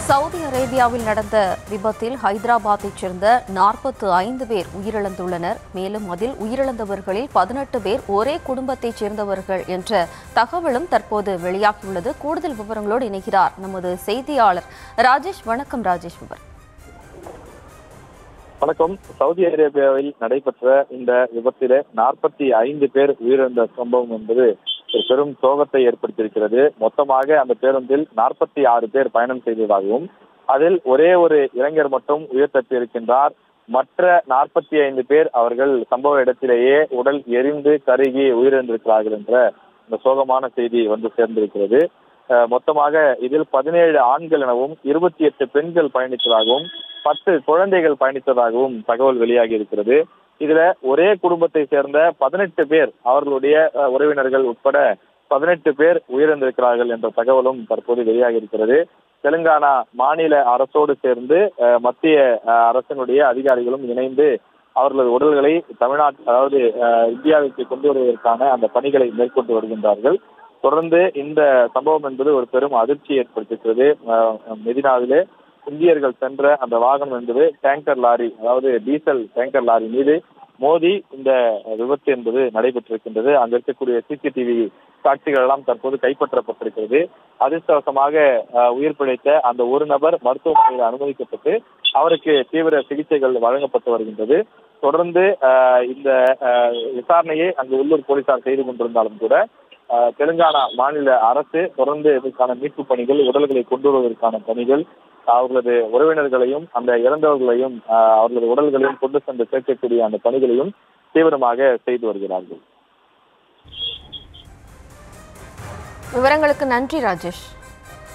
Saudi அரேபியாவில் நடந்த விபத்தில் ஹைதராபாத்தைச் சேர்ந்த 45 பேர் உயிரிழந்துள்ளனர். மேலும் அதில் உயிரிழந்தவர்களில் 18 பேர் ஒரே குடும்பத்தைச் சேர்ந்தவர்கள் என்ற தகவலும் தற்போது வெளியாகியுள்ளது. கூடுதல் விவரங்களோடு இணைகிறார் நமது செய்தியாளர் ராஜேஷ். வணக்கம் ராஜேஷ். வணக்கம். சவுதி அரேபியாவில் நடைபெற்ற இந்த விபத்திலே 45 பேர் உயிரிழந்த சம்பவம் என்பது ஒரு பெரும் சோகத்தை ஏற்படுத்தியிருக்கிறது. மொத்தமாக அந்த பேருந்தில் 46 பேர் பயணம் செய்ததாகவும் அதில் ஒரே ஒரு இளைஞர் மட்டும் உயிர் தப்பியிருக்கின்றார். மற்ற 45 பேர் அவர்கள் சம்பவ இடத்திலேயே உடல் எரிந்து கருகி உயிரிழந்திருக்கிறார்கள் என்ற இந்த சோகமான செய்தி வந்து சேர்ந்திருக்கிறது. மொத்தமாக இதில் 17 ஆண்கள் எனவும் 28 பெண்கள் பயணித்ததாகவும் 10 குழந்தைகள் பயணித்ததாகவும் தகவல் வெளியாகி இருக்கிறது. இதுல ஒரே குடும்பத்தை சேர்ந்த 18 பேர் அவர்களுடைய உறவினர்கள் உட்பட 18 பேர் உயிரிழந்திருக்கிறார்கள் என்ற தகவலும் தற்போது வெளியாகி இருக்கிறது. தெலுங்கானா மாநில அரசோடு சேர்ந்து மத்திய அரசினுடைய அதிகாரிகளும் இணைந்து அவர்களது உடல்களை அதாவது இந்தியாவிற்கு கொண்டு வருவதற்கான அந்த பணிகளை மேற்கொண்டு வருகின்றார்கள். தொடர்ந்து இந்த சம்பவம் என்பது ஒரு பெரும் அதிர்ச்சி ஏற்படுத்தியிருக்கிறது. மெதினாவிலே இந்தியர்கள் சென்ற அந்த வாகனம் என்பது டேங்கர் லாரி, அதாவது டீசல் டேங்கர் லாரி மீது மோதி இந்த விபத்து என்பது நடைபெற்றிருக்கின்றது. அங்க இருக்கக்கூடிய சிசிடிவி காட்சிகள் எல்லாம் தற்போது கைப்பற்றப்பட்டிருக்கிறது. அதிர்ஷ்டவசமாக உயிர் பிழைத்த அந்த ஒரு நபர் மருத்துவமனையில் அனுமதிக்கப்பட்டு அவருக்கு தீவிர சிகிச்சைகள் வழங்கப்பட்டு வருகின்றது. தொடர்ந்து இந்த விசாரணையை அங்கு உள்ளூர் போலீசார் செய்து கொண்டிருந்தாலும் கூட தெலுங்கானா மாநில அரசு தொடர்ந்து இதற்கான மீட்பு பணிகள், உடல்களை கொண்டு வருவதற்கான பணிகள், அவர்களது உறவினர்களையும் அந்த இறந்தவர்களையும் அவர்களது உடல்களையும் கொண்டு சென்று சேர்க்கக்கூடிய அந்த பணிகளையும் தீவிரமாக செய்து வருகிறார்கள். விவரங்களுக்கு நன்றி ராஜேஷ்.